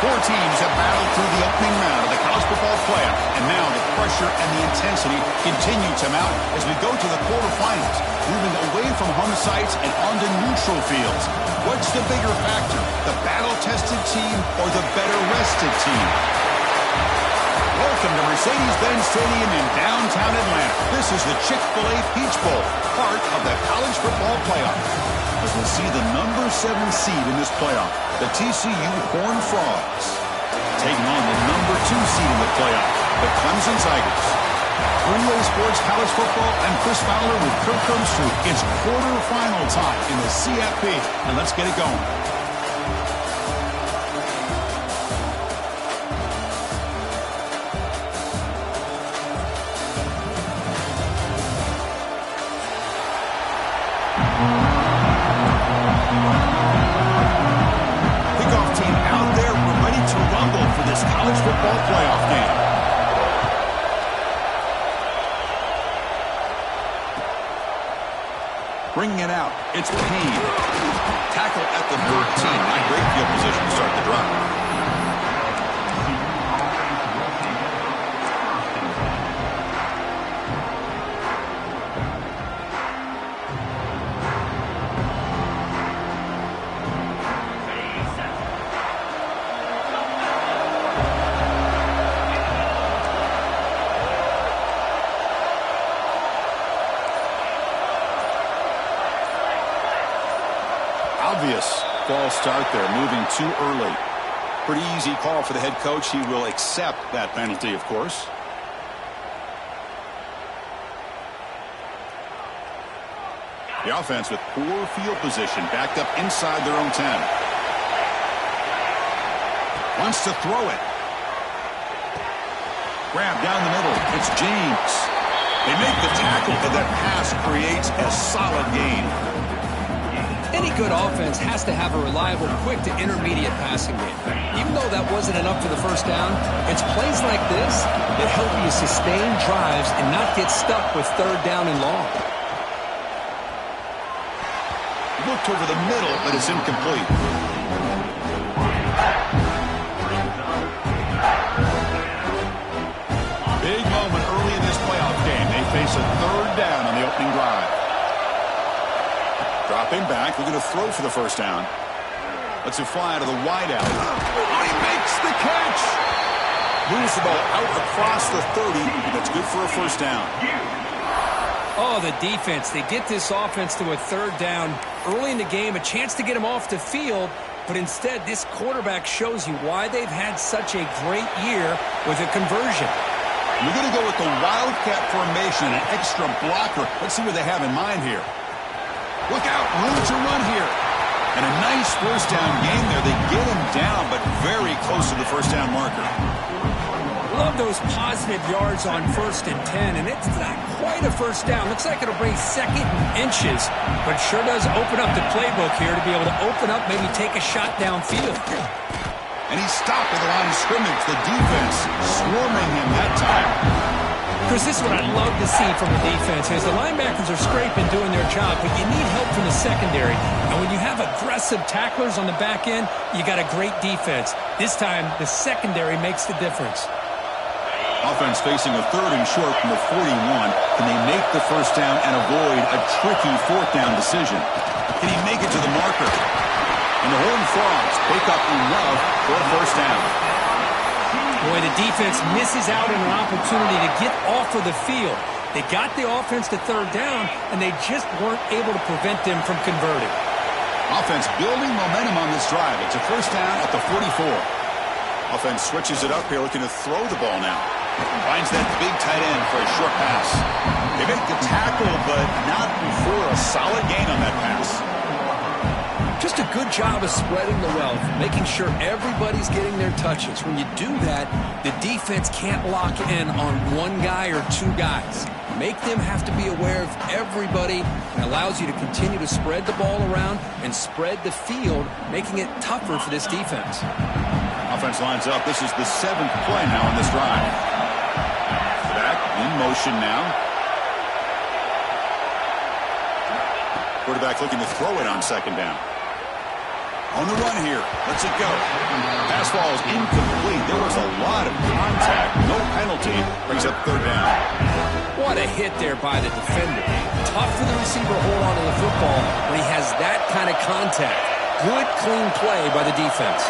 Four teams have battled through the opening round of the college football playoff, and now the pressure and the intensity continue to mount as we go to the quarterfinals, moving away from home sites and onto neutral fields. What's the bigger factor, the battle-tested team or the better-rested team? Welcome to Mercedes-Benz Stadium in downtown Atlanta. This is the Chick-fil-A Peach Bowl, part of the college football playoff. As we'll see the number 7 seed in this playoff, the TCU Horned Frogs, taking on the number 2 seed in the playoff, the Clemson Tigers. Relay Sports College Football, I'm Chris Fowler with Kirk Herbstreit. It's quarterfinal time in the CFP, and let's get it going. College football playoff game. Bringing it out, it's Payne. Tackle at the 13. Not great field position to start the drive. Obvious false start there, moving too early. Pretty easy call for the head coach. He will accept that penalty, of course. The offense with poor field position, backed up inside their own 10. Wants to throw it. Grab down the middle. It's James. They make the tackle, but that pass creates a solid gain. Any good offense has to have a reliable, quick to intermediate passing game. Even though that wasn't enough for the first down, it's plays like this that help you sustain drives and not get stuck with third down and long. Looked over the middle, but it's incomplete. Big moment early in this playoff game. They face a third down on the opening drive. Dropping back, looking to throw for the first down. Lets it fly to the wideout. Oh, he makes the catch! Moves the ball out across the 30. That's good for a first down. Oh, the defense. They get this offense to a third down early in the game, a chance to get them off the field, but instead this quarterback shows you why they've had such a great year with a conversion. You're going to go with the Wildcat formation, an extra blocker. Let's see what they have in mind here. Look out, room to run here. And a nice first down game there. They get him down, but very close to the first down marker. Love those positive yards on 1st and 10, and it's not quite a first down. Looks like it'll bring second and inches, but sure does open up the playbook here to be able to open up, maybe take a shot downfield. And he's stopped at the line of scrimmage. The defense swarming him that time. Chris, this is what I love to see from the defense is the linebackers are scraping, doing their job, but you need help from the secondary. And when you have aggressive tacklers on the back end, you got a great defense. This time, the secondary makes the difference. Offense facing a third and short from the 41. Can they make the first down and avoid a tricky fourth down decision? Can he make it to the marker? And the Horned Frogs pick up enough for a first down. Boy, the defense misses out on an opportunity to get off of the field. They got the offense to third down, and they just weren't able to prevent them from converting. Offense building momentum on this drive. It's a first down at the 44. Offense switches it up here, looking to throw the ball now. Finds that big tight end for a short pass. They make the tackle, but not before a solid gain on that pass. Just a good job of spreading the wealth, making sure everybody's getting their touches. When you do that, the defense can't lock in on one guy or two guys. Make them have to be aware of everybody, and allows you to continue to spread the ball around and spread the field, making it tougher for this defense. Offense lines up. This is the 7th play now on this drive. Back in motion now. Quarterback looking to throw it on second down. On the run here. Lets it go. Pass ball is incomplete. There was a lot of contact. No penalty. Brings up third down. What a hit there by the defender. Tough for the receiver to hold on to the football when he has that kind of contact. Good, clean play by the defense.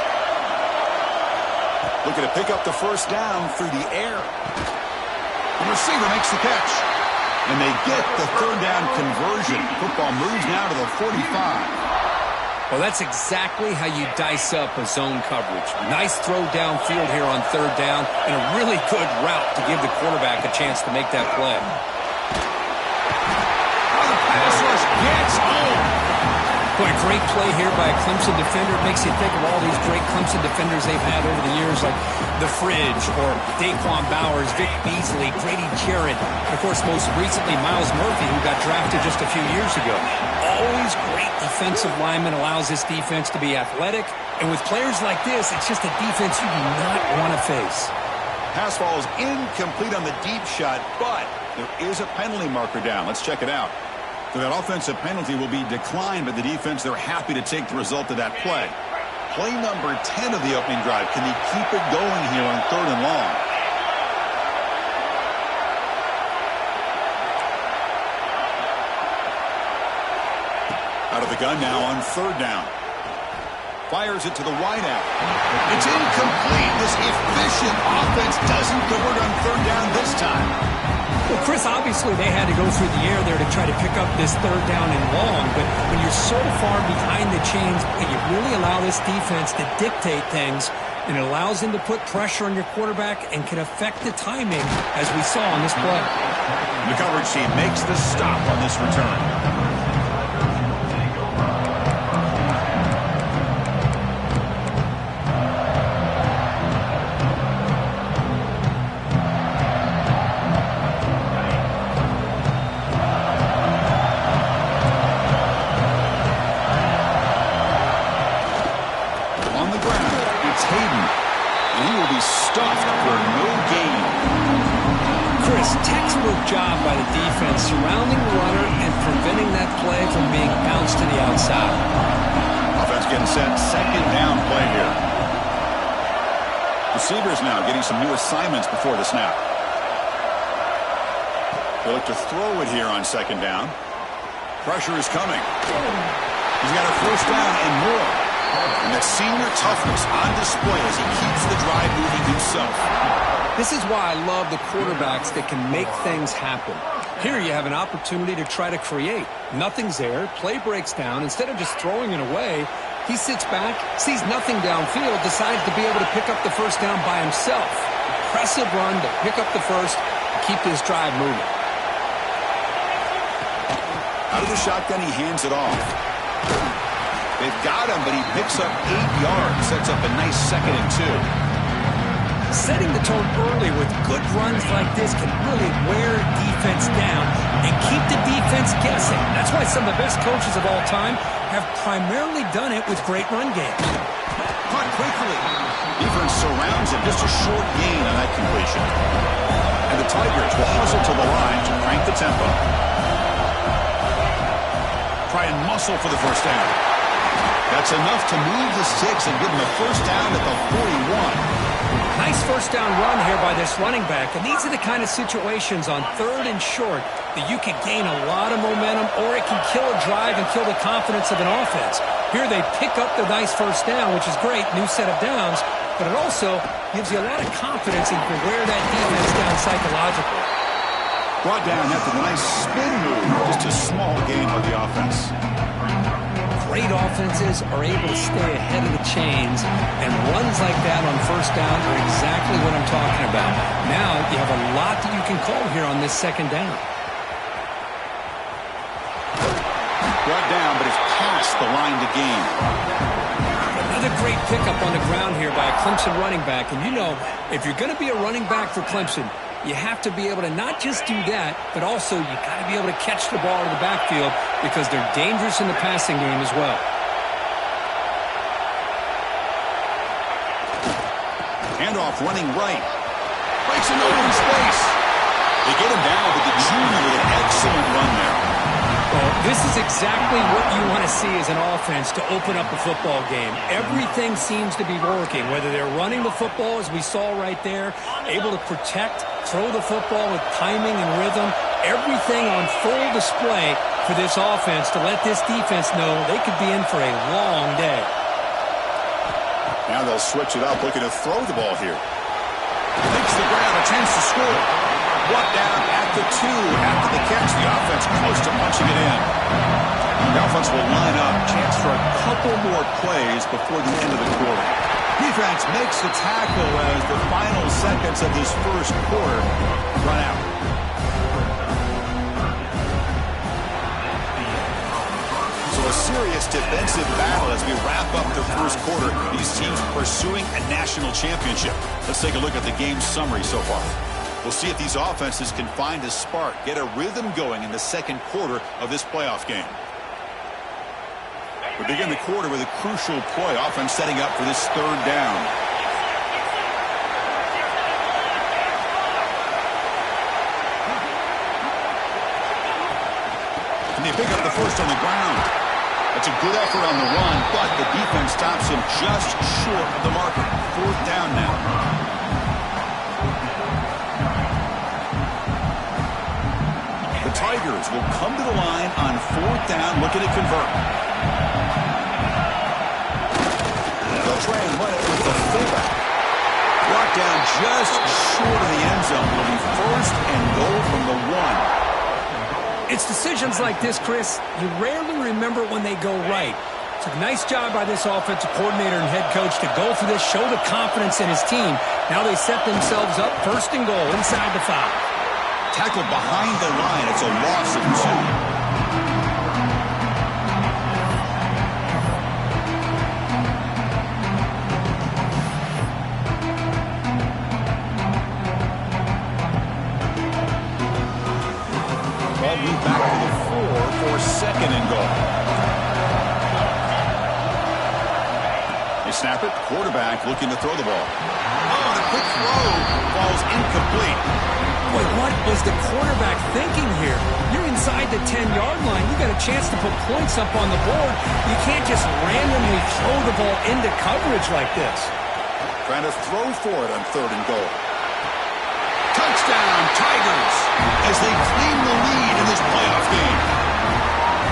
Looking to pick up the first down through the air. The receiver makes the catch. And they get the third down conversion. Football moves now to the 45. Well, that's exactly how you dice up a zone coverage. Nice throw downfield here on third down, and a really good route to give the quarterback a chance to make that play. Oh, the pass rush gets home. Boy, great play here by a Clemson defender. It makes you think of all these great Clemson defenders they've had over the years, like The Fridge or Daquan Bowers, Vic Beasley, Grady Jarrett, and, of course, most recently, Miles Murphy, who got drafted just a few years ago. Always great defensive lineman, allows this defense to be athletic. And with players like this, it's just a defense you do not want to face. Pass ball is incomplete on the deep shot, but there is a penalty marker down. Let's check it out. So that offensive penalty will be declined by the defense. They're happy to take the result of that play. Play number 10 of the opening drive. Can he keep it going here on third and long? Out of the gun now on third down. Fires it to the wideout. It's incomplete. This efficient offense doesn't convert on third down this time. Well, Chris, obviously they had to go through the air there to try to pick up this third down and long, but when you're so far behind the chains, you really allow this defense to dictate things, and it allows them to put pressure on your quarterback and can affect the timing, as we saw on this play. The coverage team makes the stop on this return. Job by the defense surrounding the runner and preventing that play from being bounced to the outside. Offense getting set. Second down play here. Receivers now getting some new assignments before the snap. They look to throw it here on second down. Pressure is coming. He's got a first down and more. And that senior toughness on display as he keeps the drive moving himself. This is why I love the quarterbacks that can make things happen. Here you have an opportunity to try to create. Nothing's there. Play breaks down. Instead of just throwing it away, he sits back, sees nothing downfield, decides to be able to pick up the first down by himself. Impressive run to pick up the first, keep this drive moving. Out of the shotgun, he hands it off. They've got him, but he picks up 8 yards. Sets up a nice 2nd and 2. Setting the tone early with good runs like this can really wear defense down and keep the defense guessing. That's why some of the best coaches of all time have primarily done it with great run games. Caught quickly. Defense surrounds him. Just a short gain on that completion. And the Tigers will hustle to the line to crank the tempo. Try and muscle for the first down. That's enough to move the sticks and give them a first down at the 41. Nice first down run here by this running back, and these are the kind of situations on third and short that you can gain a lot of momentum, or it can kill a drive and kill the confidence of an offense. Here they pick up the nice first down, which is great, new set of downs, but it also gives you a lot of confidence and can wear that defense down psychologically. Brought down after the nice spin move, just a small gain by the offense. Great offenses are able to stay ahead of the chains, and runs like that on first down are exactly what I'm talking about. Now you have a lot that you can call here on this second down. Brought down, but it's past the line to gain. Another great pickup on the ground here by a Clemson running back, and you know, if you're going to be a running back for Clemson, you have to be able to not just do that, but also you got to be able to catch the ball in the backfield because they're dangerous in the passing game as well. Handoff running right. Breaks an open space. They get him down, but the junior with an excellent run there. Well, This is exactly what you want to see as an offense to open up a football game. Everything seems to be working, whether they're running the football, as we saw right there, able to protect, throw the football with timing and rhythm, everything on full display for this offense to let this defense know they could be in for a long day. Now they'll switch it up, looking to throw the ball here. Makes the grab, a chance to score. Brought down at the 2 after the catch. The offense close to punching it in. The offense will line up. Chance for a couple more plays before the end of the quarter. Defense makes the tackle as the final seconds of this first quarter run out. So a serious defensive battle as we wrap up the first quarter. These teams pursuing a national championship. Let's take a look at the game summary so far. We'll see if these offenses can find a spark, get a rhythm going in the second quarter of this playoff game. We begin the quarter with a crucial play. Offense setting up for this third down. And they pick up the first on the ground. That's a good effort on the run, but the defense stops him just short of the marker. Fourth down now. Tigers will come to the line on fourth down, looking to convert. They'll try and run it with the fullback. Brought down just short of the end zone. Will be first and goal from the 1. It's decisions like this, Chris, you rarely remember when they go right. It's a nice job by this offensive coordinator and head coach to go for this, show the confidence in his team. Now they set themselves up first and goal inside the 5. Tackled behind the line. It's a loss of 2. Ball moved back to the 4 for second and goal. They snap it. Quarterback looking to throw the ball. Oh, the quick throw falls incomplete. Boy, what was the quarterback thinking here? You're inside the 10-yard line. You got a chance to put points up on the board. You can't just randomly throw the ball into coverage like this. Trying to throw for it on third and goal. Touchdown, Tigers, as they claim the lead in this playoff game.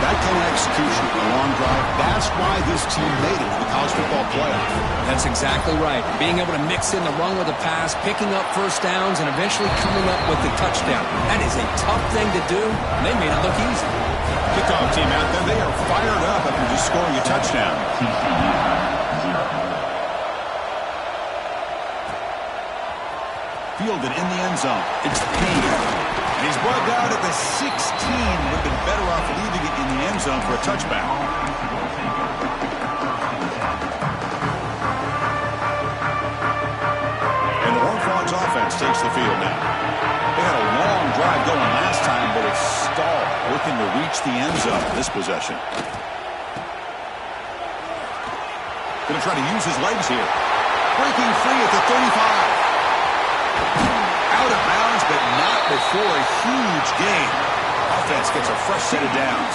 That kind of execution, a long drive, that's why this team made it to the college football playoff. That's exactly right. Being able to mix in the run with the pass, picking up first downs, and eventually coming up with the touchdown. That is a tough thing to do, and they made it look easy. Kickoff team out there, they are fired up after just scoring a touchdown. Fielded in the end zone. It's Payne. And he's brought down at the 16. Would have been better off leaving it in the end zone for a touchback. And the Horned Frogs offense takes the field now. They had a long drive going last time, but it's stalled, looking to reach the end zone this possession. Going to try to use his legs here. Breaking free at the 35. Out of bounds, but not before a huge gain. Offense gets a fresh set of downs.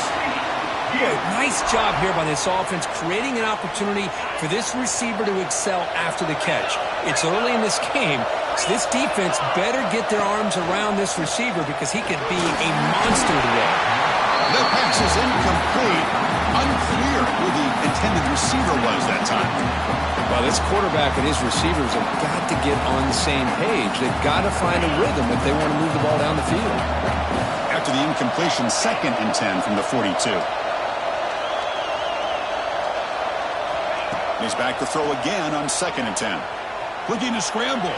Boy, nice job here by this offense, creating an opportunity for this receiver to excel after the catch. It's early in this game, so this defense better get their arms around this receiver because he could be a monster today. The pass is incomplete. Unclear who the intended receiver was that time. Well, this quarterback and his receivers have got to get on the same page. They've got to find a rhythm if they want to move the ball down the field. After the incompletion, 2nd and 10 from the 42. He's back to throw again on 2nd and 10. Looking to scramble.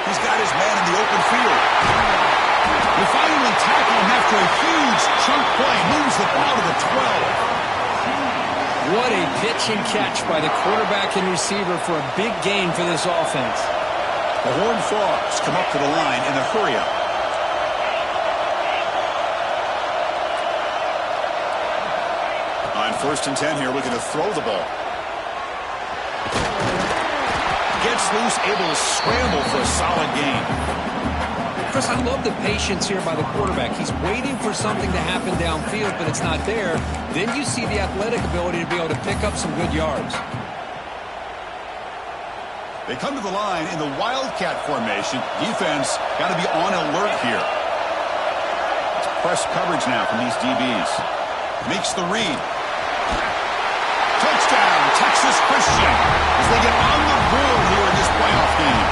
He's got his man in the open field. They finally tackle him after a huge chunk play. Moves the ball to the 12. What a pitch and catch by the quarterback and receiver for a big gain for this offense. The Horned Frogs come up to the line in a hurry-up. On 1st and 10 here, looking to throw the ball. Gets loose, able to scramble for a solid gain. Chris, I love the patience here by the quarterback. He's waiting for something to happen downfield, but it's not there. Then you see the athletic ability to be able to pick up some good yards. They come to the line in the Wildcat formation. Defense got to be on alert here. It's press coverage now from these DBs. Makes the read. Touchdown, Texas Christian, as they get on the board here in this playoff game.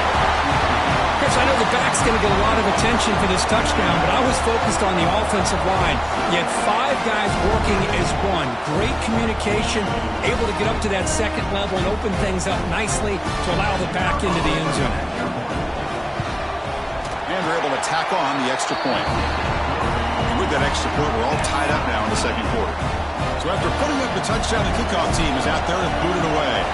Chris, I know the back's going to get a lot of attention for this touchdown, but I was focused on the offensive line. You had 5 guys working as one. Great communication, able to get up to that second level and open things up nicely to allow the back into the end zone. And they're able to tack on the extra point. And with that extra point, we're all tied up now in the second quarter. So after putting up the touchdown, the kickoff team is out there and booted away.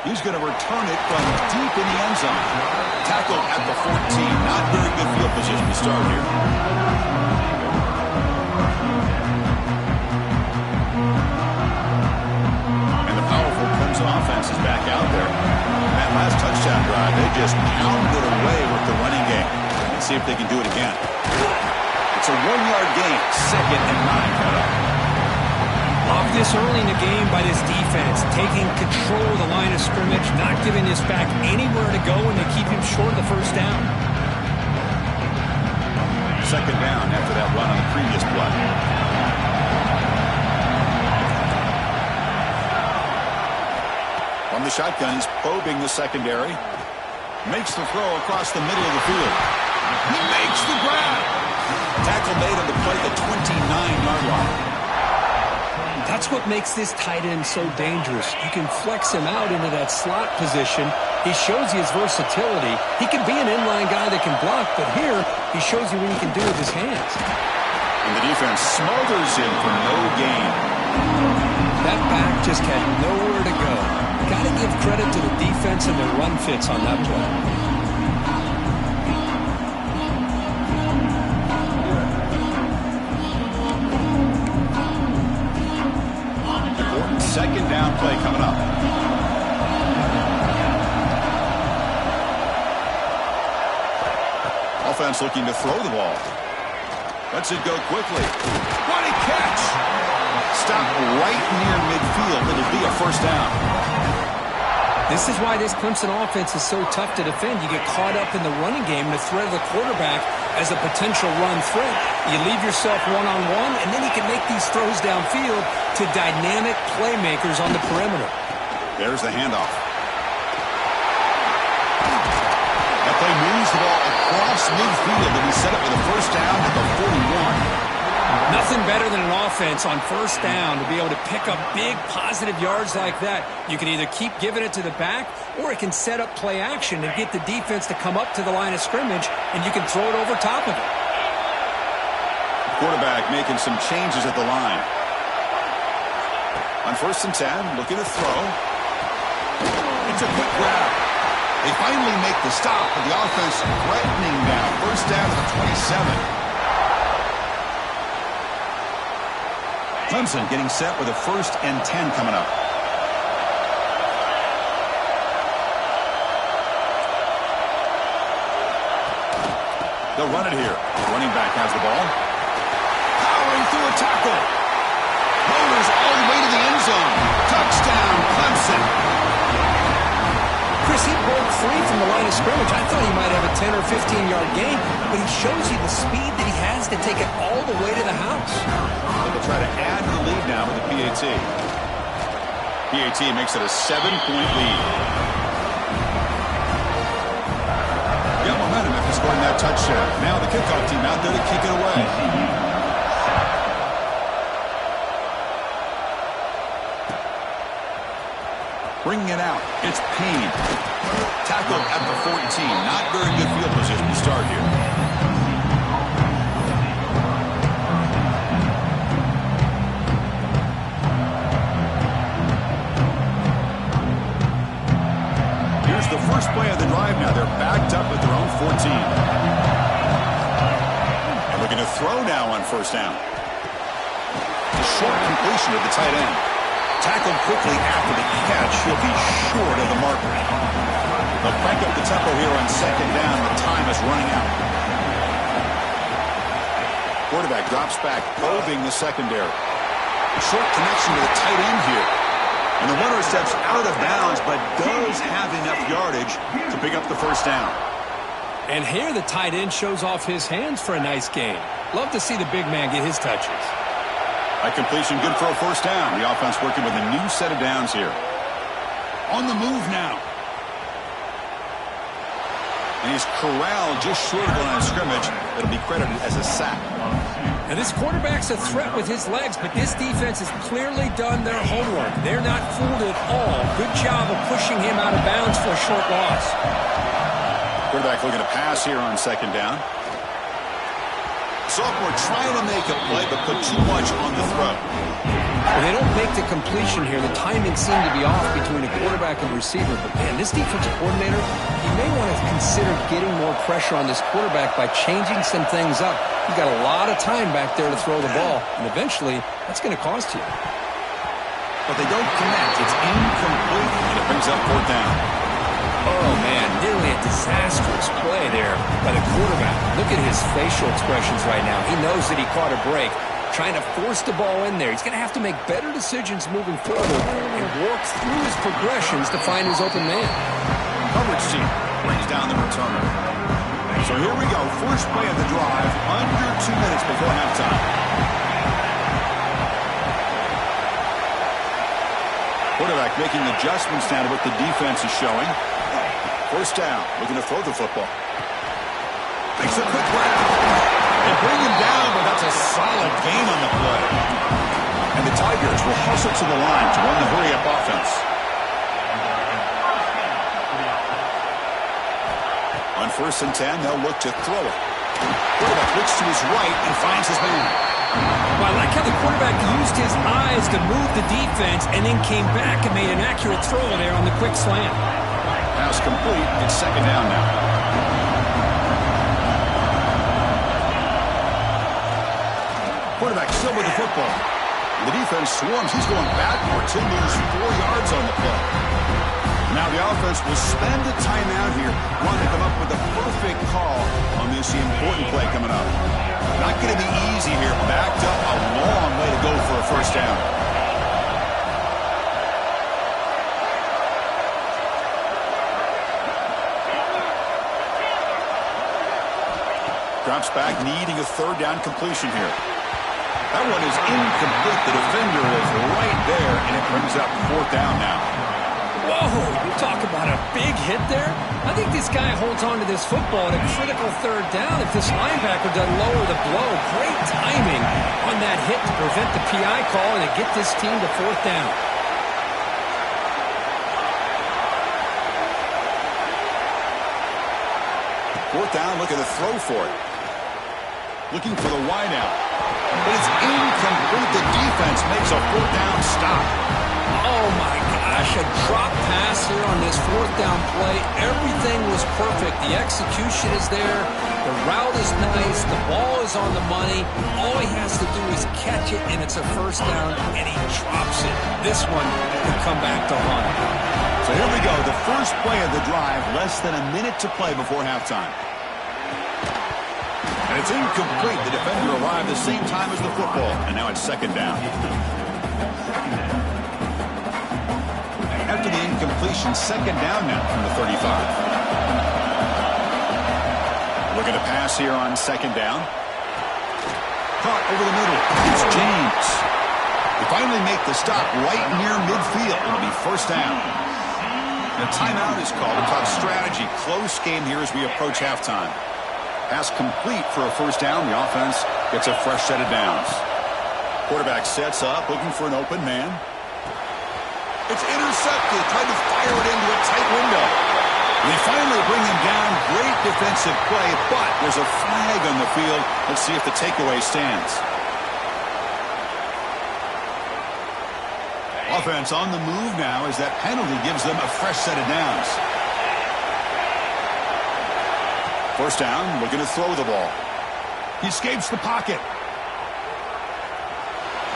He's going to return it from deep in the end zone. Tackled at the 14. Not very good field position to start here. And the powerful Clemson offense is back out there. That last touchdown drive, they just pounded away with the running game. Let's see if they can do it again. It's a 1-yard gain. 2nd and 9 cut up. Obvious early in the game by this defense, taking control of the line of scrimmage, not giving this back anywhere to go, and they keep him short of the first down. 2nd down after that run on the previous play. From the shotgun, he's probing the secondary. Makes the throw across the middle of the field. He makes the grab. Tackle made on the play at the 29-yard line. That's what makes this tight end so dangerous. You can flex him out into that slot position. He shows you his versatility. He can be an inline guy that can block, but here he shows you what he can do with his hands. And the defense smothers him for no gain. That back just had nowhere to go. Got to give credit to the defense and their run fits on that play. 2nd down play coming up. Offense looking to throw the ball. Lets it go quickly. What a catch! Stop right near midfield. It'll be a first down. This is why this Clemson offense is so tough to defend. You get caught up in the running game and the threat of the quarterback as a potential run threat. You leave yourself one-on-one, and then you can make these throws downfield to dynamic playmakers on the perimeter. There's the handoff. That play moves the ball across midfield, and he set up with a first down at the 41. Nothing better than an offense on first down to be able to pick up big positive yards like that. You can either keep giving it to the back, or it can set up play action and get the defense to come up to the line of scrimmage, and you can throw it over top of it. Quarterback making some changes at the line. On 1st and 10, looking to throw. It's a quick grab. They finally make the stop, but the offense threatening now. First down to the 27. Clemson getting set with a 1st and 10 coming up. They'll run it here. Running back has the ball. Powering through a tackle. Motors all the way to the end zone. Touchdown, Clemson. Chris, he broke free from the line of scrimmage. I thought he might have a 10 or 15-yard gain, but he shows you the speed that he has to take it all the way to the house. They'll try to add to the lead now with the PAT. PAT makes it a 7-point lead. Got momentum after scoring that touchdown. Now the kickoff team out there to kick it away. Bringing it out, it's Payne. Tackled at the 14. Not very good field position to start here. Here's the first play of the drive now. They're backed up at their own 14. And looking to throw now on first down. A short completion of the tight end. Tackled quickly after the catch. He'll be short of the marker. They'll crank up the tempo here on second down. The time is running out. Quarterback drops back, probing the secondary. Short connection to the tight end here. And the runner steps out of bounds, but does have enough yardage to pick up the first down. And here the tight end shows off his hands for a nice gain. Love to see the big man get his touches. A completion good for a first down. The offense working with a new set of downs here. On the move now. And he's corralled just short of the line of scrimmage. It'll be credited as a sack. And this quarterback's a threat with his legs, but this defense has clearly done their homework. They're not fooled at all. Good job of pushing him out of bounds for a short loss. Quarterback looking to pass here on second down. Sophomore trying to make a play, but put too much on the throw. Well, they don't make the completion here. The timing seemed to be off between a quarterback and receiver. But, man, this defensive coordinator, he may want to consider getting more pressure on this quarterback by changing some things up. You've got a lot of time back there to throw the ball, and eventually that's going to cost you. But they don't connect. It's incomplete, and it brings up fourth down. Oh, man, nearly a disastrous play there by the quarterback. Look at his facial expressions right now. He knows that he caught a break, trying to force the ball in there. He's going to have to make better decisions moving forward and work through his progressions to find his open man. Coverage team brings down the returner. So here we go. First play of the drive, under 2 minutes before halftime. Quarterback making adjustments now to what the defense is showing. First down, looking to throw the football. Makes a quick grab. They bring him down, but that's a solid gain on the play. And the Tigers will hustle to the line to run the hurry-up offense. On 1st and 10, they'll look to throw it. Quarterback looks to his right and finds his man. Well, I like how the quarterback used his eyes to move the defense and then came back and made an accurate throw there on the quick slant. Pass complete. It's second down now. Quarterback still with the football. The defense swarms. He's going backwards. He'll lose 4 yards on the play. Now the offense will spend a timeout here, wanting to come up with the perfect call on this important play coming up. Not going to be easy here. Backed up, a long way to go for a first down. Drops back, needing a third down completion here. That one is incomplete. The defender is right there, and it brings up fourth down now. Whoa, you talk about a big hit there. I think this guy holds on to this football at a critical third down if this linebacker doesn't lower the blow. Great timing on that hit to prevent the PI call and to get this team to fourth down. Fourth down, look at the throw for it. Looking for the wide out. But it's incomplete. The defense makes a fourth down stop. Oh, my gosh, a drop pass here on this fourth down play. Everything was perfect. The execution is there. The route is nice. The ball is on the money. All he has to do is catch it, and it's a first down, and he drops it. This one could come back to haunt him. So here we go. The first play of the drive, less than a minute to play before halftime. And it's incomplete. The defender arrived the same time as the football, and now it's second down. After the incompletion, second down now from the 35. Looking to pass here on second down. Caught over the middle. It's James. They finally make the stop right near midfield. It'll be first down. The timeout is called to talk strategy. Close game here as we approach halftime. Pass complete for a first down. The offense gets a fresh set of downs. Quarterback sets up, looking for an open man. It's intercepted. Tried to fire it into a tight window. They finally bring him down. Great defensive play, but there's a flag on the field. Let's see if the takeaway stands. Offense on the move now as that penalty gives them a fresh set of downs. First down, looking to throw the ball. He escapes the pocket.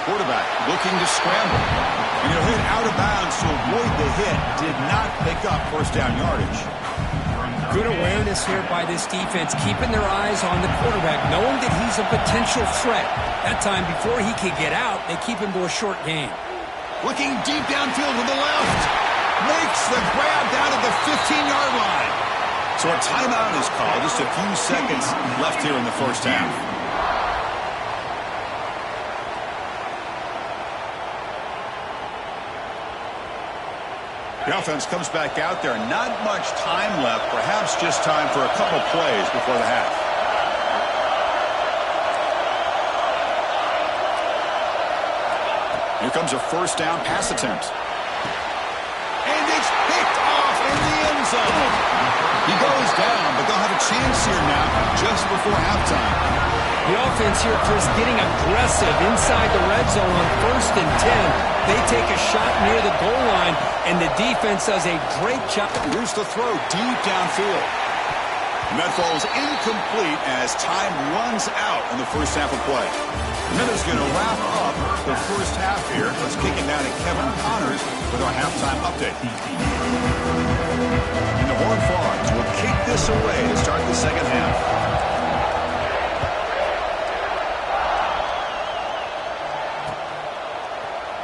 Quarterback looking to scramble. And he'll hit out of bounds to avoid the hit. Did not pick up first down yardage. Good awareness here by this defense, keeping their eyes on the quarterback, knowing that he's a potential threat. That time, before he could get out, they keep him to a short game. Looking deep downfield with the left. Makes the grab down at the 15-yard line. So a timeout is called. Just a few seconds left here in the first half. The offense comes back out there. Not much time left. Perhaps just time for a couple plays before the half. Here comes a first down pass attempt. And it's picked off in the end zone. He goes down, but they'll have a chance here now just before halftime. The offense here, Chris, getting aggressive inside the red zone on 1st and 10. They take a shot near the goal line, and the defense does a great job. Here's the throw deep downfield. And that falls incomplete as time runs out in the first half of play. And that is going to wrap up the first half here. Let's kick it down to Kevin Connors with our halftime update. And the Horned Frogs will kick this away to start the second half.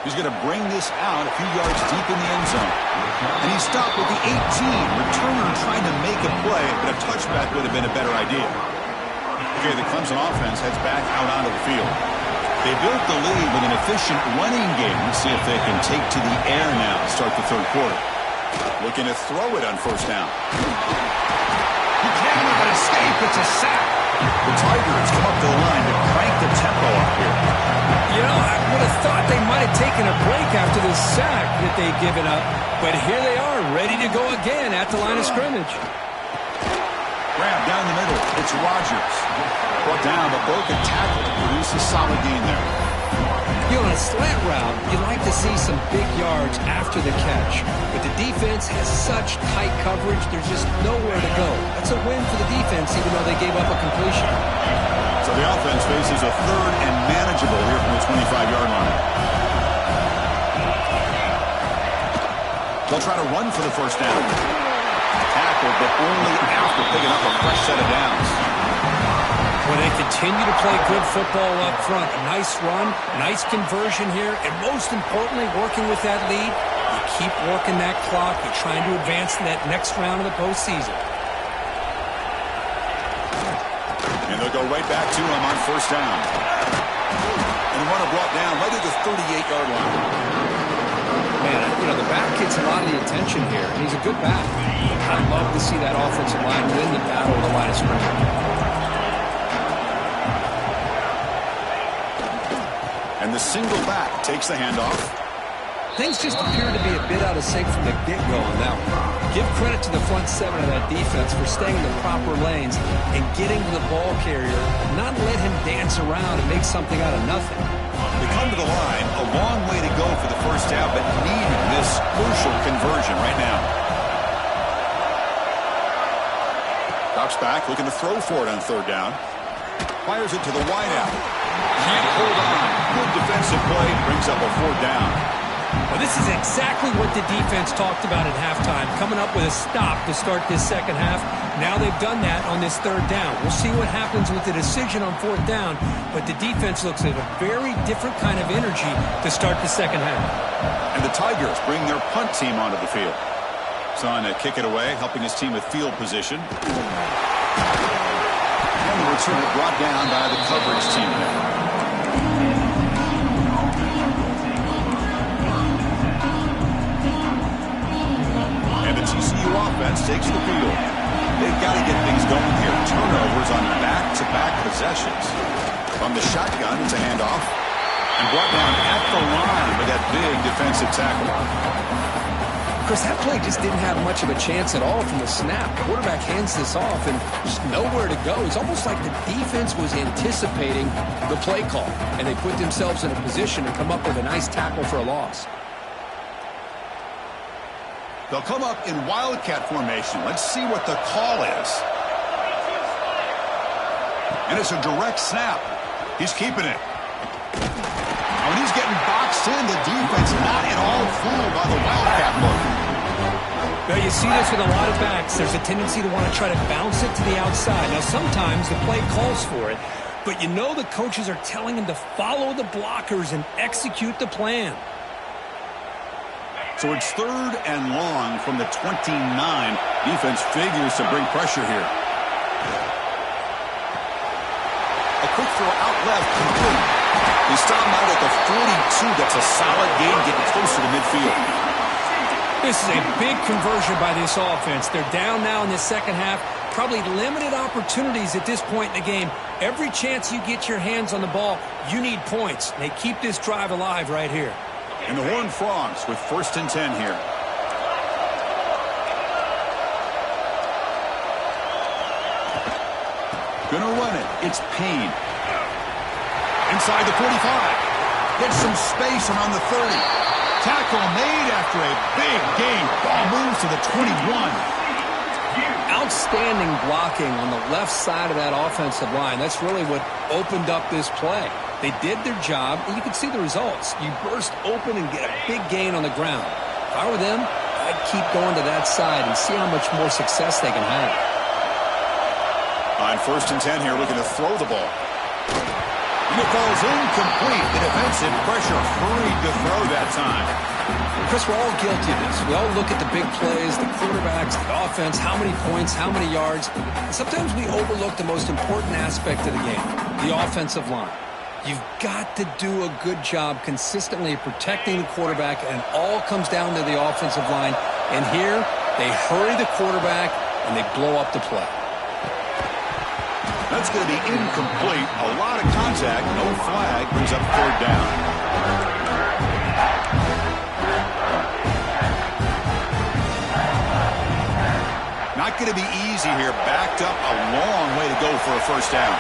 He's going to bring this out a few yards deep in the end zone. And he stopped with the 18. Returner trying to make a play, but a touchback would have been a better idea. Okay, the Clemson offense heads back out onto the field. They built the lead with an efficient running game. Let's see if they can take to the air now to start the third quarter. Looking to throw it on first down. He can't even escape. It's a sack. The Tigers come up to the line to crank the tempo up here. You know, I would have thought they might have taken a break after this sack that they'd given up. But here they are, ready to go again at the line of scrimmage. Grab down the middle. It's Rodgers. Brought down, but broken tackle. Produces a solid gain there. You know, on a slant route, you like to see some big yards after the catch. But the defense has such tight coverage, there's just nowhere to go. That's a win for the defense, even though they gave up a completion. So the offense faces a third and manageable here from the 25-yard line. They'll try to run for the first down. Tackle, but only after picking up a fresh set of downs. Well, they continue to play good football up front. A nice run, nice conversion here, and most importantly, working with that lead, you keep working that clock. You're trying to advance to that next round of the postseason. And they'll go right back to him on first down. And the runner brought down right at the 38-yard line. Man, you know, the back gets a lot of the attention here, and he's a good back. I'd love to see that offensive line win the battle of the line of scrimmage. And the single back takes the handoff. Things just appear to be a bit out of sync from the get-go on that one. Give credit to the front seven of that defense for staying in the proper lanes and getting to the ball carrier, not let him dance around and make something out of nothing. They come to the line, a long way to go for the first half, but need this crucial conversion right now. Drops back, looking to throw for it on third down. Fires it to the wideout. Can't hold on. Good defensive play, brings up a fourth down. Well, this is exactly what the defense talked about at halftime, coming up with a stop to start this second half. Now they've done that on this third down. We'll see what happens with the decision on fourth down, but the defense looks at a very different kind of energy to start the second half. And the Tigers bring their punt team onto the field. Son to kick it away, helping his team with field position. And the return brought down by the coverage team there. And the TCU offense takes the field. They've got to get things going here. Turnovers on back-to-back possessions. From the shotgun, it's a handoff. And brought down at the line with that big defensive tackle. Chris, that play just didn't have much of a chance at all from the snap. The quarterback hands this off and just nowhere to go. It's almost like the defense was anticipating the play call, and they put themselves in a position to come up with a nice tackle for a loss. They'll come up in Wildcat formation. Let's see what the call is. And it's a direct snap. He's keeping it. And he He's getting boxed in. The defense not at all fooled by the Wildcat look. Well, you see this with a lot of backs. There's a tendency to want to try to bounce it to the outside. Now, sometimes the play calls for it, but you know the coaches are telling him to follow the blockers and execute the plan. So it's 3rd and long from the 29. Defense figures to bring pressure here. A quick throw out left, complete. He stopped out at the 42. That's a solid gain, getting closer to midfield. This is a big conversion by this offense. They're down now in the second half. Probably limited opportunities at this point in the game. Every chance you get your hands on the ball, you need points. They keep this drive alive right here. And the Horned Frogs with 1st and 10 here. Gonna run it. It's Payne. Inside the 45. Gets some space around the 30. Tackle made after a big gain. Ball moves to the 21. Outstanding blocking on the left side of that offensive line. That's really what opened up this play. They did their job, and you can see the results. You burst open and get a big gain on the ground. If I were them, I'd keep going to that side and see how much more success they can have. On 1st and 10 here, looking to throw the ball. And it falls incomplete. The defensive pressure hurried to throw that time. Chris, we're all guilty of this. We all look at the big plays, the quarterbacks, the offense, how many points, how many yards. And sometimes we overlook the most important aspect of the game, the offensive line. You've got to do a good job consistently protecting the quarterback, and it all comes down to the offensive line. And here, they hurry the quarterback, and they blow up the play. That's going to be incomplete. A lot of contact. No flag. Brings up 3rd down. Not going to be easy here. Backed up a long way to go for a 1st down.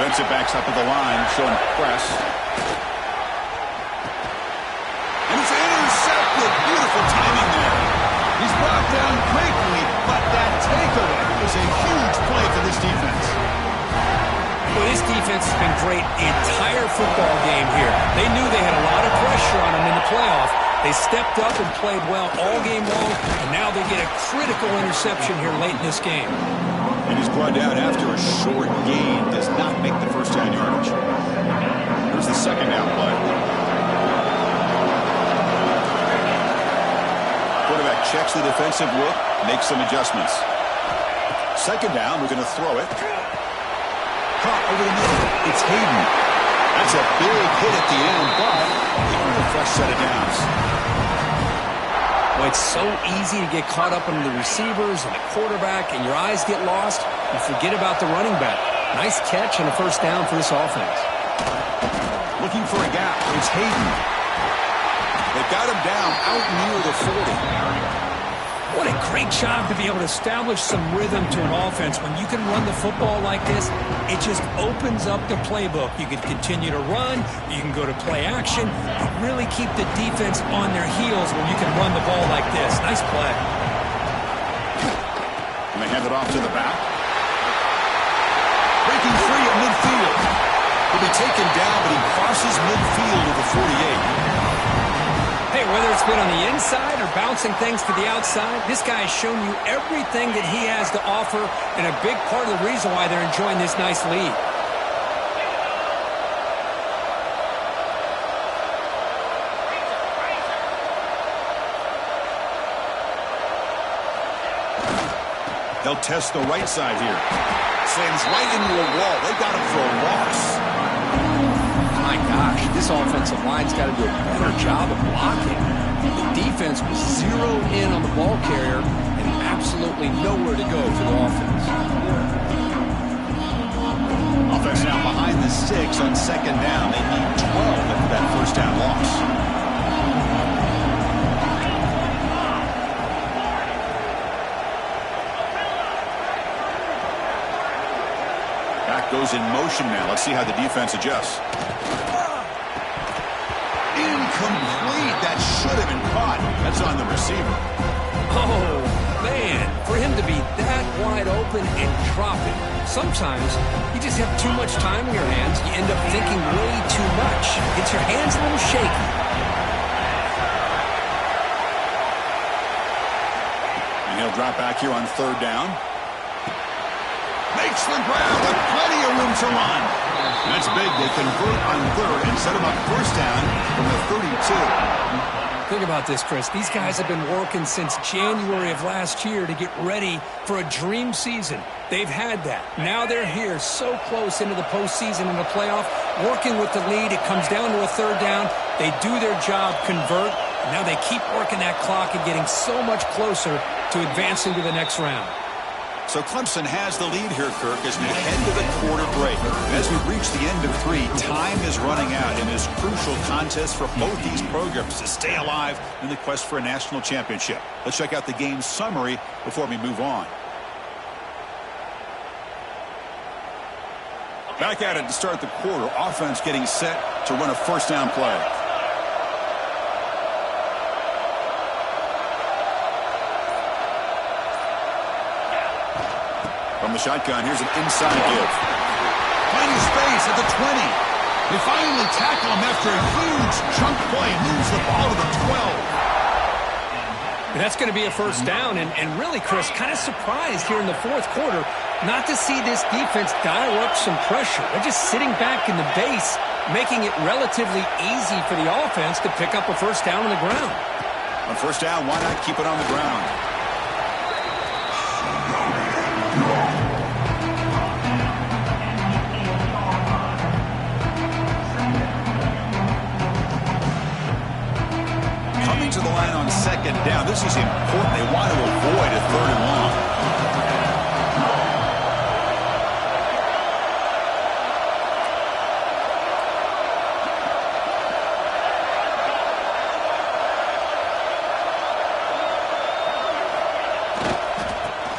Defensive backs up at the line, showing press. And it's intercepted. Beautiful timing there. He's brought down quickly, but that takeaway is a huge play for this defense. Well, this defense has been great the entire football game here. They knew they had a lot of pressure on them in the playoff. They stepped up and played well all game long, and now they get a critical interception here late in this game. And he's brought down after a short gain. Does not make the 1st down yardage. Here's the 2nd down play. Quarterback checks the defensive look, makes some adjustments. 2nd down, we're going to throw it. Caught over the middle. It's Hayden. That's a big hit at the end, but a fresh set of downs. Well, it's so easy to get caught up in the receivers and the quarterback, and your eyes get lost. You forget about the running back. Nice catch and a 1st down for this offense. Looking for a gap. It's Hayden. They've got him down out near the 40. What a great job to be able to establish some rhythm to an offense. When you can run the football like this, it just opens up the playbook. You can continue to run. You can go to play action. You really keep the defense on their heels when you can run the ball like this. Nice play. And they hand it off to the back. Breaking free at midfield. He'll be taken down, but he crosses midfield to the 48. Hey, whether it's been on the inside or bouncing things to the outside, this guy has shown you everything that he has to offer, and a big part of the reason why they're enjoying this nice lead. They'll test the right side here. Slams right into a wall. They got him for a loss. My gosh, this offensive line's got to do a better job of blocking. The defense was zeroed in on the ball carrier and absolutely nowhere to go for the offense. Offense now behind the 6 on 2nd down. They need 12 after that 1st down loss. Back goes in motion now. Let's see how the defense adjusts. Incomplete. That should have been caught. That's on the receiver. Oh, man. For him to be that wide open in and drop it. Sometimes you just have too much time in your hands. You end up thinking way too much. Gets your hands a little shaky. And he'll drop back here on 3rd down. Makes the grab with plenty of room to run. That's big. They convert on 3rd and set him up 1st down from the 32. Think about this, Chris. These guys have been working since January of last year to get ready for a dream season. They've had that. Now they're here so close into the postseason and the playoff, working with the lead. It comes down to a 3rd down. They do their job, convert, and now they keep working that clock and getting so much closer to advancing to the next round. So Clemson has the lead here, Kirk, as we head to the quarter break. As we reach the end of 3, time is running out in this crucial contest for both these programs to stay alive in the quest for a national championship. Let's check out the game summary before we move on. Back at it to start the quarter. Offense getting set to run a 1st down play. From the shotgun, here's an inside give. Plenty of space at the 20. They finally tackle him after a huge chunk play. Moves the ball to the 12. That's going to be a 1st down. And really, Chris, kind of surprised here in the 4th quarter not to see this defense dial up some pressure. They're just sitting back in the base, making it relatively easy for the offense to pick up a 1st down on the ground. On 1st down, why not keep it on the ground? To the line on 2nd down. This is important. They want to avoid a 3rd and long.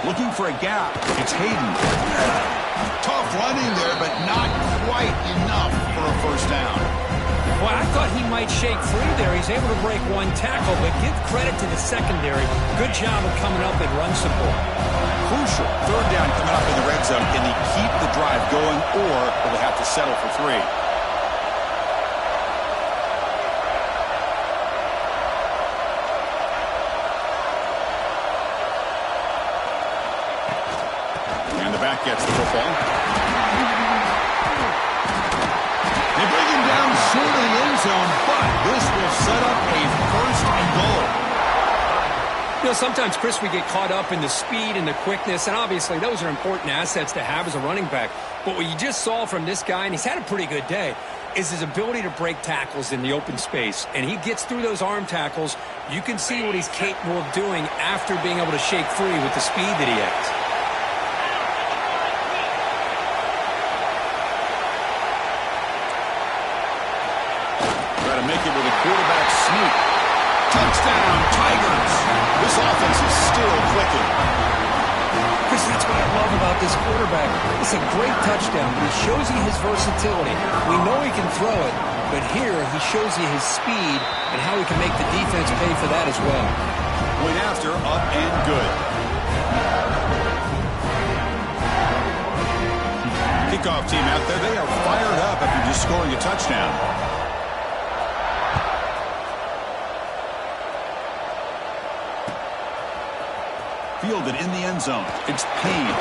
Looking for a gap. It's Hayden. Tough running there, but not quite enough for a 1st down. Well, I thought he might shake free there. He's able to break 1 tackle, but give credit to the secondary. Good job of coming up and run support. Crucial 3rd down coming up in the red zone. Can they keep the drive going, or will they have to settle for 3? And the back gets the football. They bring him down short of the end zone, but this will set up a 1st and goal. You know, sometimes, Chris, we get caught up in the speed and the quickness, and obviously those are important assets to have as a running back. But what you just saw from this guy, and he's had a pretty good day, is his ability to break tackles in the open space. And he gets through those arm tackles. You can see what he's capable of doing after being able to shake free with the speed that he has. Make it with a quarterback sneak. Touchdown, Tigers. This offense is still clicking. Chris, that's what I love about this quarterback. It's a great touchdown, but he shows you his versatility. We know he can throw it, but here he shows you his speed and how he can make the defense pay for that as well. Point after, up and good. Kickoff team out there, they are fired up after just scoring a touchdown. Fielded in the end zone. It's Payne.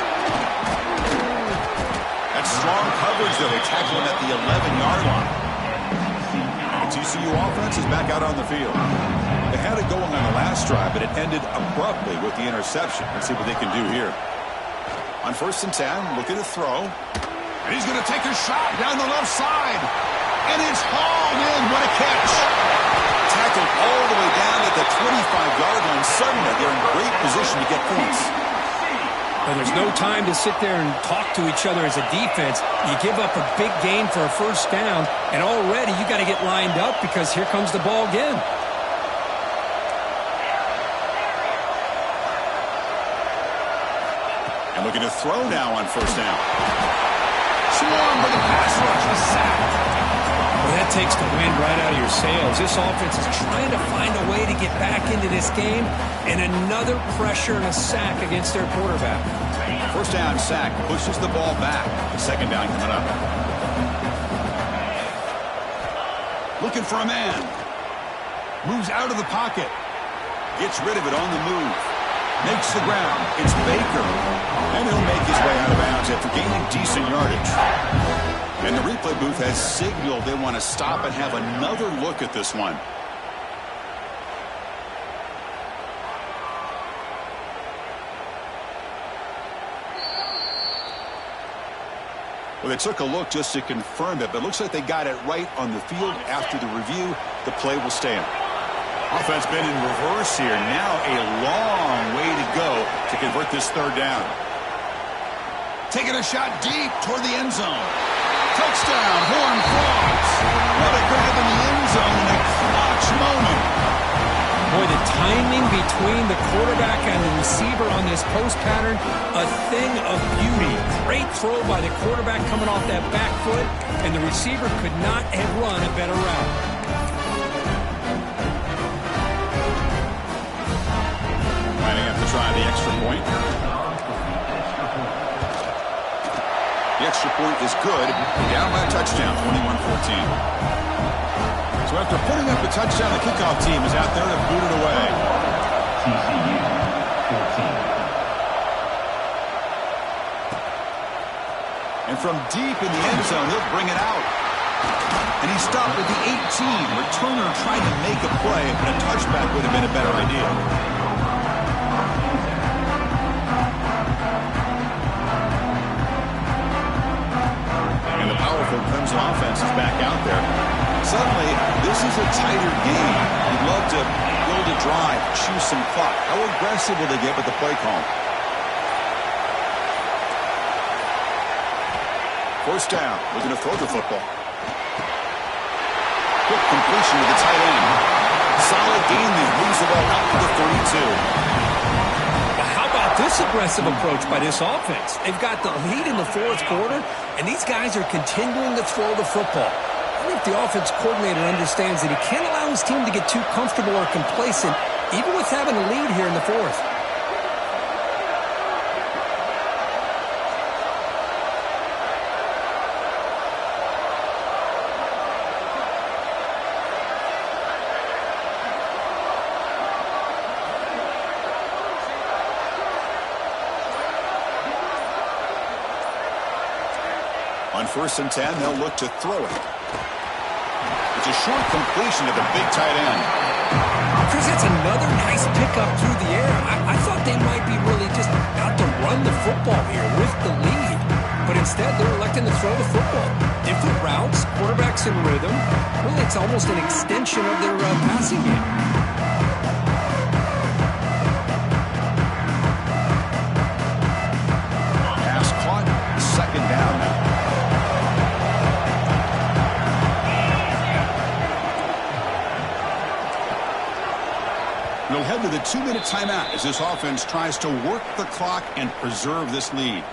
That's strong coverage, though. They tackle him at the 11-yard line. The TCU offense is back out on the field. They had it going on the last drive, but it ended abruptly with the interception. Let's see what they can do here. On 1st and 10, looking to throw. And he's going to take a shot down the left side. And it's hauled in. What a catch. Tackled all the way down at the 25-yard line. Suddenly, they're in great position to get points. And there's no time to sit there and talk to each other as a defense. You give up a big gain for a 1st down, and already you got to get lined up because here comes the ball again. And looking to throw now on 1st down. Swarm with the pass rush, a sack. Well, that takes the wind right out of your sails. This offense is trying to find a way to get back into this game, and another pressure and a sack against their quarterback. First down sack pushes the ball back. Second down coming up. Looking for a man. Moves out of the pocket. Gets rid of it on the move. Makes the ground. It's Baker. And he'll make his way out of bounds after gaining decent yardage. And the replay booth has signaled they want to stop and have another look at this one. Well, they took a look just to confirm it, but it looks like they got it right on the field. After the review, the play will stand. Offense been in reverse here. Now a long way to go to convert this third down. Taking a shot deep toward the end zone. Touchdown, Horn Frogs. What a grab in the end zone in a clutch moment. Boy, the timing between the quarterback and the receiver on this post pattern, a thing of beauty. Great throw by the quarterback coming off that back foot, and the receiver could not have run a better route. Lining up to try the extra point. The extra point is good. Down by a touchdown, 21-14. So after putting up a touchdown, the kickoff team is out there to boot it away. TCU 14. And from deep in the end zone, he'll bring it out. And he stopped at the 18. Returner tried to make a play, but a touchback would have been a better idea. And the powerful Clemson offense is back out there. Suddenly, this is a tighter game. You'd love to build a drive, choose some clock. How aggressive will they get with the play call? First down. Looking to throw the football. Quick completion to the tight end. Solid gain there. Moves the ball out to the 32. Well, how about this aggressive approach by this offense? They've got the lead in the fourth quarter, and these guys are continuing to throw the football. I wonder if the offense coordinator understands that he can't allow his team to get too comfortable or complacent, even with having a lead here in the fourth. On 1st and 10, they'll look to throw it. It's a short completion to the big tight end. Chris, that's another nice pickup through the air. I thought they might be really just out to run the football here with the lead. But instead, they're electing to throw the football. Different routes, quarterbacks in rhythm. Really, it's almost an extension of their passing game. Pass caught. Second down now. We'll head to the 2-minute timeout as this offense tries to work the clock and preserve this lead.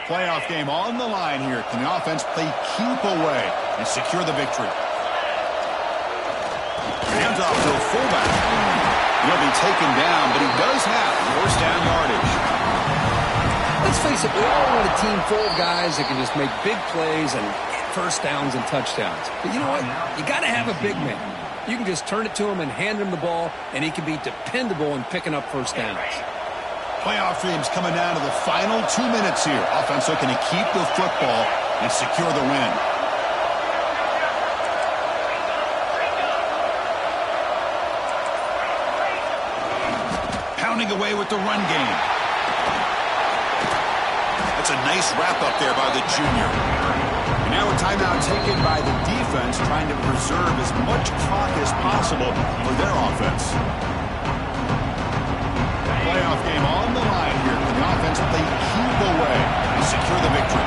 Playoff game on the line here. Can the offense play keep away and secure the victory? Hands off to a fullback. He'll be taken down, but he does have first down yardage. Let's face it, we all want a team full of guys that can just make big plays and get first downs and touchdowns. But you know what? You got to have a big man. You can just turn it to him and hand him the ball, and he can be dependable in picking up first downs. Playoff dreams coming down to the final 2 minutes here. Offense looking to keep the football and secure the win. Pounding away with the run game. That's a nice wrap-up there by the junior. And now a timeout taken by the defense, trying to preserve as much clock as possible for their offense. Playoff game on the line here. Can the offense play keep away and secure the victory?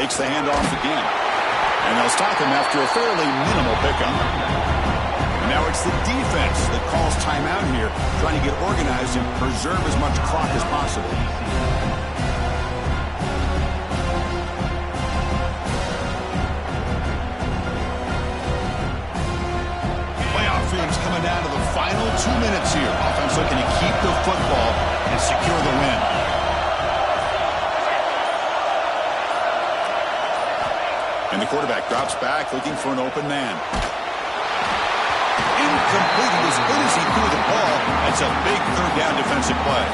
Takes the handoff again. And they'll stop him after a fairly minimal pickup. And now it's the defense that calls timeout here, trying to get organized and preserve as much clock as possible. Playoff dreams coming down to the final 2 minutes here. Offense looking to keep the football and secure the win. And the quarterback drops back, looking for an open man. Incomplete. As good as he threw the ball, it's a big third down defensive play.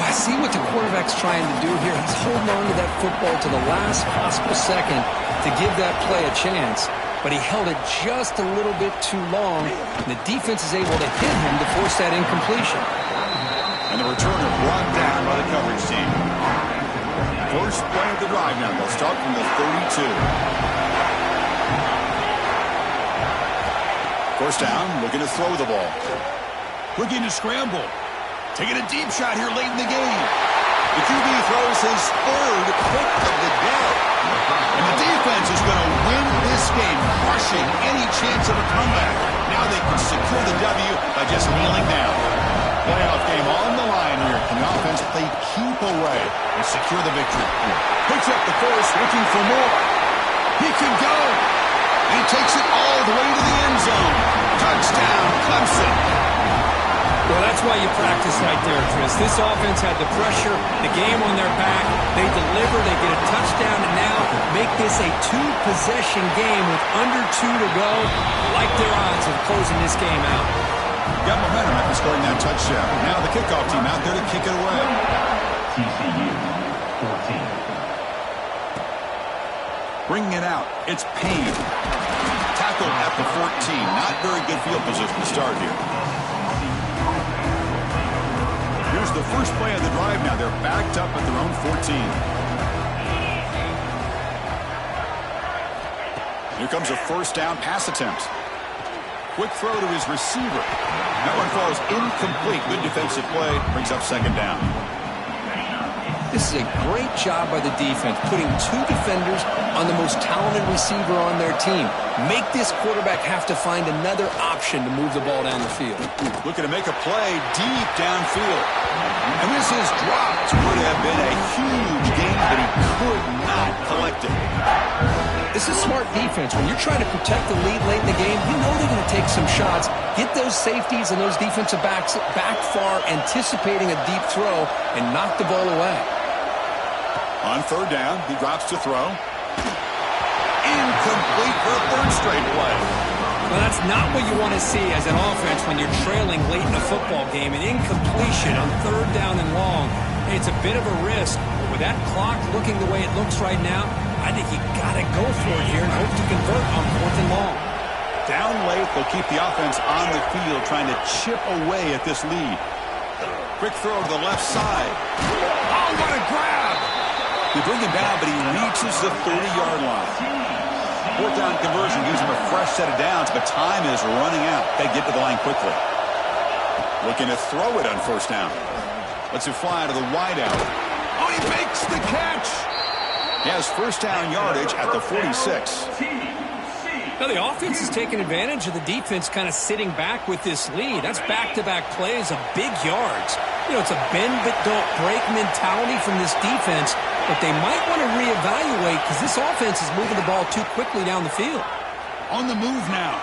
I see what the quarterback's trying to do here. He's holding on to that football to the last possible second to give that play a chance. But he held it just a little bit too long. And the defense is able to hit him to force that incompletion. And the returner brought down by the coverage team. First play of the drive now. They'll start from the 32. First down, looking to throw the ball. Looking to scramble. Taking a deep shot here late in the game. The QB throws his third pick of the day. And the defense is going to win this game, crushing any chance of a comeback. Now they can secure the W by just kneeling down. Playoff game on the line here. Can the offense play keep away and secure the victory? Picks up the force, looking for more. He can go. And he takes it all the way to the end zone. Touchdown, Clemson. Well, that's why you practice right there, Chris. This offense had the pressure, the game on their back. They deliver, they get a touchdown, and now make this a two-possession game with under 2 to go. I like their odds of closing this game out. Got momentum after scoring that touchdown. Now the kickoff team out there to kick it away. TCU 14. Bringing it out. It's Payne. Tackled at the 14. Not very good field position to start here. Here's the first play of the drive now. They're backed up at their own 14. Here comes a first down pass attempt. Quick throw to his receiver. That one falls incomplete. Good defensive play. Brings up second down. This is a great job by the defense, putting 2 defenders on the most talented receiver on their team. Make this quarterback have to find another option to move the ball down the field. Looking to make a play deep downfield. And this is dropped. Would have been a huge gain, but he could not collect it. This is smart defense. When you're trying to protect the lead late in the game, you know they're going to take some shots, get those safeties and those defensive backs back far, anticipating a deep throw, and knock the ball away. On third down, he drops to throw. Incomplete for a third straight play. Well, that's not what you want to see as an offense when you're trailing late in a football game. An incompletion on third down and long. Hey, it's a bit of a risk, but with that clock looking the way it looks right now, I think you got to go for it here and hope to convert on 4th and long. Down late, they'll keep the offense on the field, trying to chip away at this lead. Quick throw to the left side. Oh, what a grab! They bring him down, but he reaches the 30-yard line. 4th down conversion gives him a fresh set of downs, but time is running out. They get to the line quickly. Looking to throw it on first down. Lets it fly to the wideout. Oh, he makes the catch! He has first down yardage at the 46. Now the offense is taking advantage of the defense kind of sitting back with this lead. That's back-to-back plays of big yards. You know, it's a bend-but-don't-break mentality from this defense, but they might want to reevaluate because this offense is moving the ball too quickly down the field. On the move now.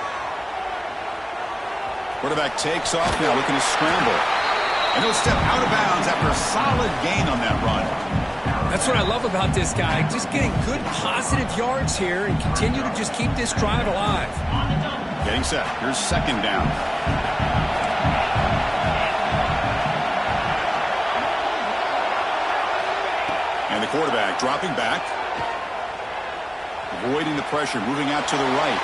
Quarterback takes off now, looking to scramble. And he'll step out of bounds after a solid gain on that run. That's what I love about this guy. Just getting good positive yards here and continue to just keep this drive alive. Getting set. Here's second down. And the quarterback dropping back. Avoiding the pressure, moving out to the right.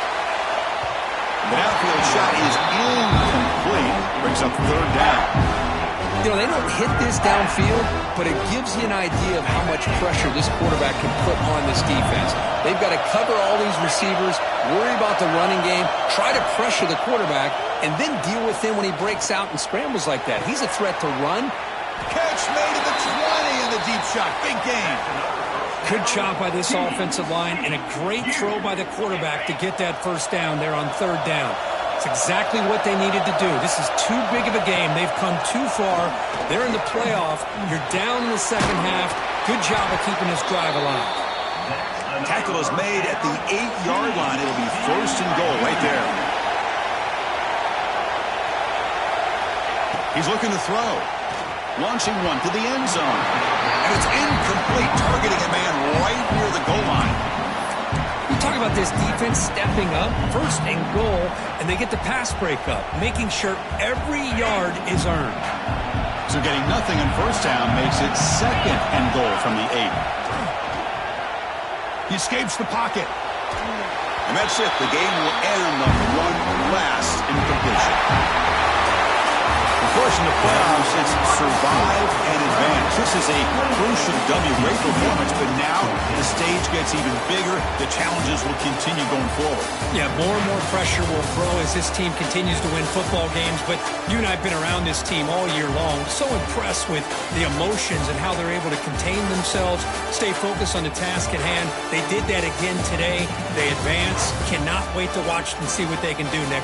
The downfield shot is incomplete. Brings up third down. You know, they don't hit this downfield, but it gives you an idea of how much pressure this quarterback can put on this defense. They've got to cover all these receivers, worry about the running game, try to pressure the quarterback, and then deal with him when he breaks out and scrambles like that. He's a threat to run. Catch made at the 20 in the deep shot. Big gain. Good job by this offensive line and a great throw by the quarterback to get that first down there on third down. It's exactly what they needed to do. This is too big of a game. They've come too far. They're in the playoff. You're down in the second half. Good job of keeping this drive alive. Tackle is made at the 8-yard line. It'll be first and goal right there. He's looking to throw. Launching one to the end zone. And it's incomplete, targeting a man right near the goal line. You talk about this defense stepping up, first and goal, and they get the pass breakup, making sure every yard is earned. So getting nothing on first down makes it second and goal from the 8. He escapes the pocket. And that's it. The game will end on one last incompletion. Of course, in the playoffs, it's survive and advance. This is a crucial W. Great performance, but now the stage gets even bigger. The challenges will continue going forward. Yeah, more and more pressure will grow as this team continues to win football games. But you and I have been around this team all year long. So impressed with the emotions and how they're able to contain themselves, stay focused on the task at hand. They did that again today. They advance. Cannot wait to watch and see what they can do next